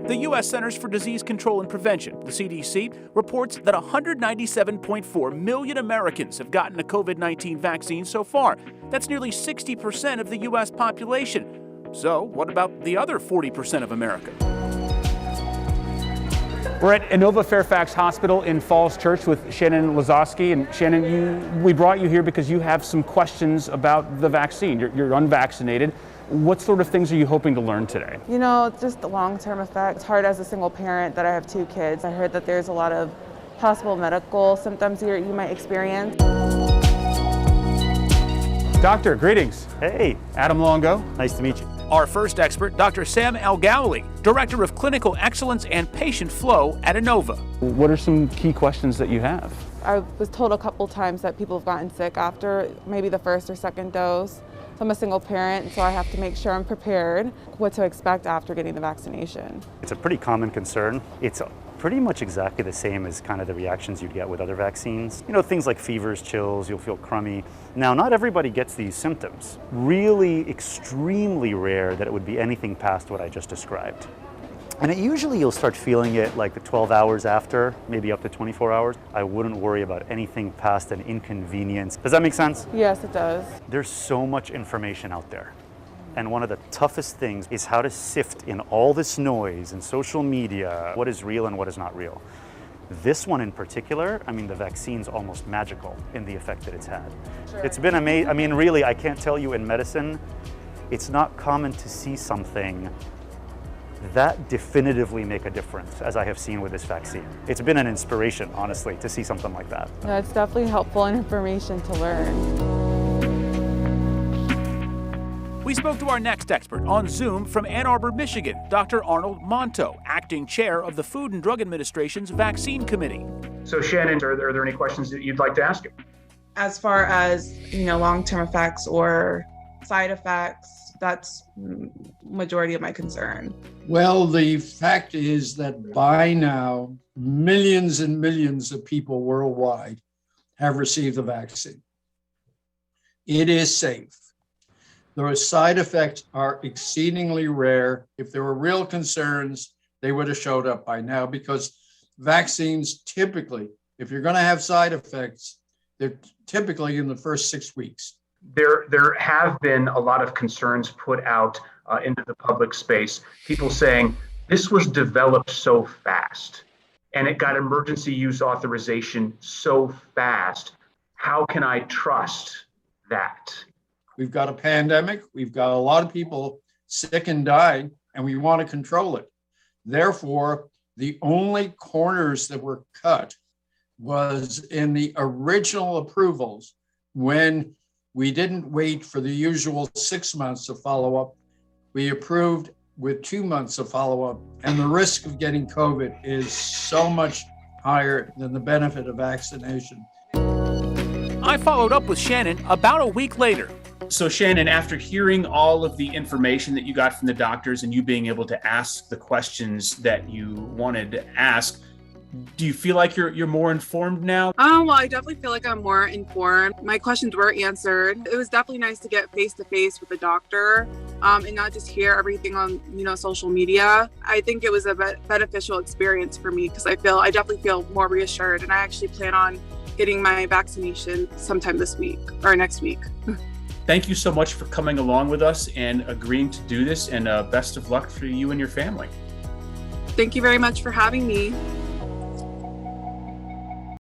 The U.S. Centers for Disease Control and Prevention, the CDC, reports that 197.4 million Americans have gotten a COVID-19 vaccine so far. That's nearly 60% of the U.S. population. So, what about the other 40% of America? We're at Inova Fairfax Hospital in Falls Church with Shannon Lazowski. And Shannon, we brought you here because you have some questions about the vaccine. You're unvaccinated. What sort of things are you hoping to learn today? You know, just the long-term effects. It's hard as a single parent that I have 2 kids. I heard that there's a lot of possible medical symptoms here you might experience. Doctor, greetings. Hey. Adam Longo. Nice to meet you. Our first expert, Dr. Sam Al Gorely, Director of Clinical Excellence and Patient Flow at Inova. What are some key questions that you have? I was told a couple times that people have gotten sick after maybe the first or second dose. So I'm a single parent, so I have to make sure I'm prepared what to expect after getting the vaccination. It's a pretty common concern. It's pretty much exactly the same as kind of the reactions you'd get with other vaccines. You know, things like fevers, chills, you'll feel crummy. Now, not everybody gets these symptoms. Really extremely rare that it would be anything past what I just described. And usually you'll start feeling it like the 12 hours after, maybe up to 24 hours. I wouldn't worry about anything past an inconvenience. Does that make sense? Yes, it does. There's so much information out there. And one of the toughest things is how to sift in all this noise and social media, what is real and what is not real. This one in particular, I mean, the vaccine's almost magical in the effect that it's had. Sure. It's been amazing. I mean, really, I can't tell you in medicine, it's not common to see something that definitively make a difference, as I have seen with this vaccine. It's been an inspiration, honestly, to see something like that. No, it's definitely helpful and information to learn. We spoke to our next expert on Zoom from Ann Arbor, Michigan, Dr. Arnold Monto, acting chair of the Food and Drug Administration's Vaccine Committee. So Shannon, are there any questions that you'd like to ask him? As far as, long-term effects or side effects, that's majority of my concern. Well, the fact is that by now, millions and millions of people worldwide have received the vaccine. It is safe. The side effects are exceedingly rare. If there were real concerns, they would have showed up by now, because vaccines typically, if you're going to have side effects, they're typically in the first 6 weeks. There have been a lot of concerns put out into the public space. People saying this was developed so fast and it got emergency use authorization so fast. How can I trust that? We've got a pandemic. We've got a lot of people sick and dying, and we want to control it. Therefore, the only corners that were cut was in the original approvals, when we didn't wait for the usual 6 months of follow-up. We approved with 2 months of follow-up, and the risk of getting COVID is so much higher than the benefit of vaccination. I followed up with Shannon about a week later. So Shannon, after hearing all of the information that you got from the doctors and you being able to ask the questions that you wanted to ask, do you feel like you're more informed now? Well, I definitely feel like I'm more informed. My questions were answered. It was definitely nice to get face-to-face with the doctor and not just hear everything on, social media. I think it was a beneficial experience for me, because I definitely feel more reassured, and I actually plan on getting my vaccination sometime this week or next week. Thank you so much for coming along with us and agreeing to do this, and best of luck for you and your family. Thank you very much for having me.